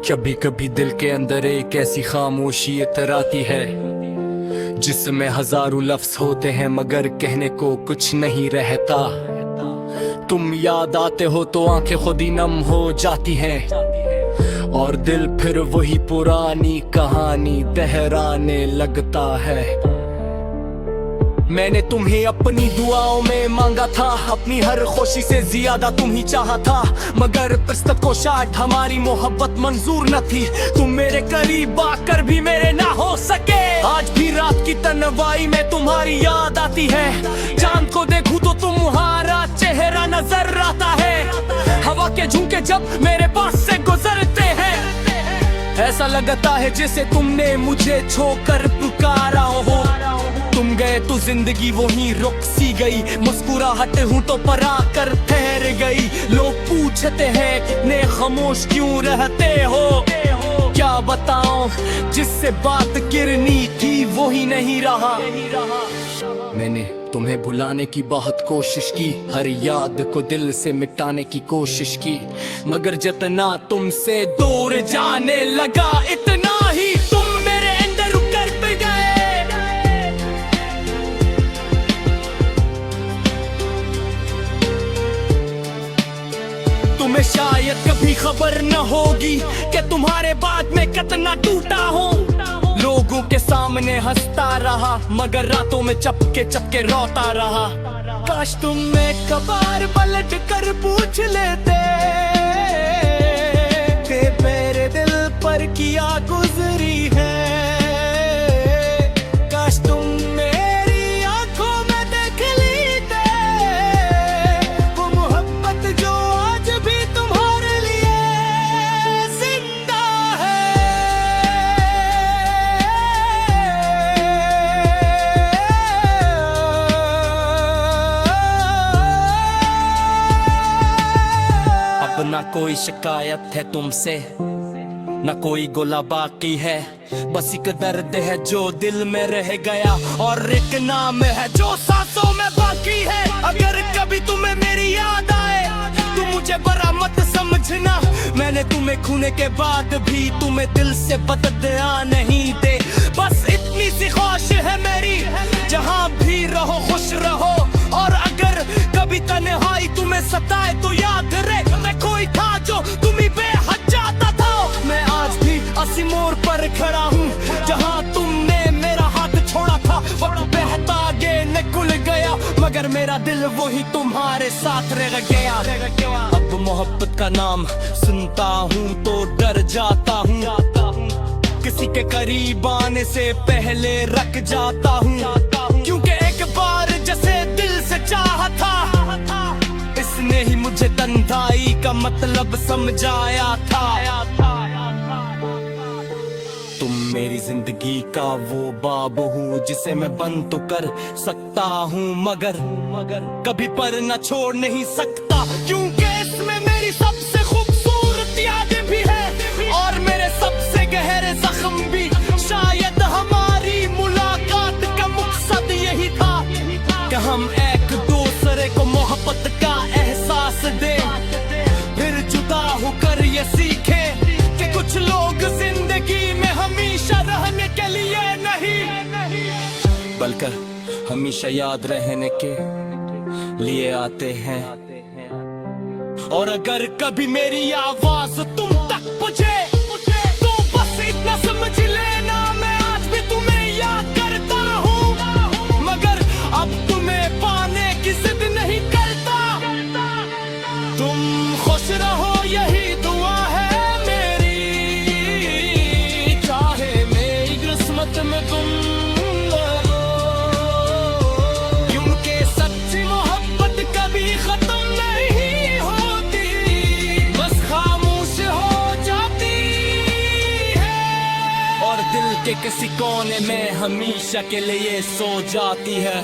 कभी कभी दिल के अंदर एक ऐसी खामोशी इतराती है जिसमें हजारों लफ्ज होते हैं मगर कहने को कुछ नहीं रहता। तुम याद आते हो तो आंखें खुद ही नम हो जाती हैं और दिल फिर वही पुरानी कहानी दोहराने लगता है। मैंने तुम्हें अपनी दुआओं में मांगा था, अपनी हर खुशी से ज्यादा तुम ही चाहा था, मगर प्रस्तुत को शायद हमारी मोहब्बत मंजूर न थी। तुम मेरे करीब आकर भी मेरे ना हो सके। आज भी रात की तन्हाई में तुम्हारी याद आती है, चांद को देखूं तो तुम्हारा चेहरा नजर आता है। हवा के झोंके जब मेरे पास से गुजरते हैं ऐसा लगता है जैसे तुमने मुझे छोकर पुकारा हो। तुम गए तो जिंदगी वहीं रुक सी गई, मुस्कुराहट हूँ तो परा कर ठहर गई। लोग पूछते हैं कितने खामोश क्यों रहते हो, क्या बताऊं जिससे बात करनी थी वो ही नहीं रहा। मैंने तुम्हें भुलाने की बहुत कोशिश की, हर याद को दिल से मिटाने की कोशिश की, मगर जितना तुमसे दूर जाने लगा इतना ही तुम मेरे अंदर उतर पे गए। तुम्हें शायद कभी खबर न होगी कि तुम्हारे बाद में कितना टूटा हूँ। लोगों के सामने हंसता रहा मगर रातों में चपके रोता रहा। काश तुम एक बार पलट कर पूछ लेते कि मेरे दिल पर क्या गुजरी है। काश तुम मेरी आंखों में देख लेते वो मोहब्बत जो आज भी तुम्हारे लिए जिंदा है। अब ना कोई शिकायत है तुमसे, ना कोई गोला बाकी है, बस एक दर्द है जो दिल में रह गया और एक नाम है जो सांसों में बाकी है। अगर कभी तुम्हें मेरी याद आए तो मुझे बुरा मत समझना, मैंने तुम्हें खूने के बाद भी तुम्हें दिल से बददुआ नहीं दे। बस इतनी सी ख्वाहिश है मेरी, जहाँ भी रहो खुश रहो, और अगर कभी तन्हाई तुम्हें सताए तो याद रहे मैं कोई था जो तुम्हीं पे हट जाता था। मैं आज भी असी मोड़ पर खड़ा हूँ जहाँ तुमने मेरा हाथ छोड़ा था। वक्त बहता आगे निकल गया मगर मेरा दिल वही तुम्हारे साथ रह गया। अब मोहब्बत का नाम सुनता हूँ तो डर जाता हूँ, किसी के करीब आने से पहले रख जाता हूँ, क्योंकि एक बार जैसे दिल से चाहा था इसने ही मुझे तन्हाई का मतलब समझाया था। तुम मेरी जिंदगी का वो बाब हूँ जिसे मैं बंद तो कर सकता हूँ मगर कभी पर न छोड़ नहीं सकता, क्योंकि इसमें मेरी सबसे खूबसूरत यादें भी है और मेरे सबसे गहरे जख्म भी। शायद हमारी मुलाकात का मकसद यही था कि हम एक दूसरे को मोहब्बत का एहसास दें, फिर जुदा होकर ये सीखे कि कुछ लोग जिंदगी में हमेशा रहने के लिए नहीं बल्कि हमेशा याद रहने के लिए आते हैं। और अगर कभी मेरी आवाज तुम तक पहुंचे तो बस इतना समझ लेना मैं आज भी तुम्हें याद करता हूँ, मगर अब तुम्हें पाने की जिद नहीं करता। तुम खुश रहो यही दुआ है मेरी, चाहे मेरी किस्मत में तुम रहो, क्योंकि सच्ची मोहब्बत कभी खत्म नहीं होती, बस खामोश हो जाती है और दिल के किसी कोने में हमेशा के लिए सो जाती है।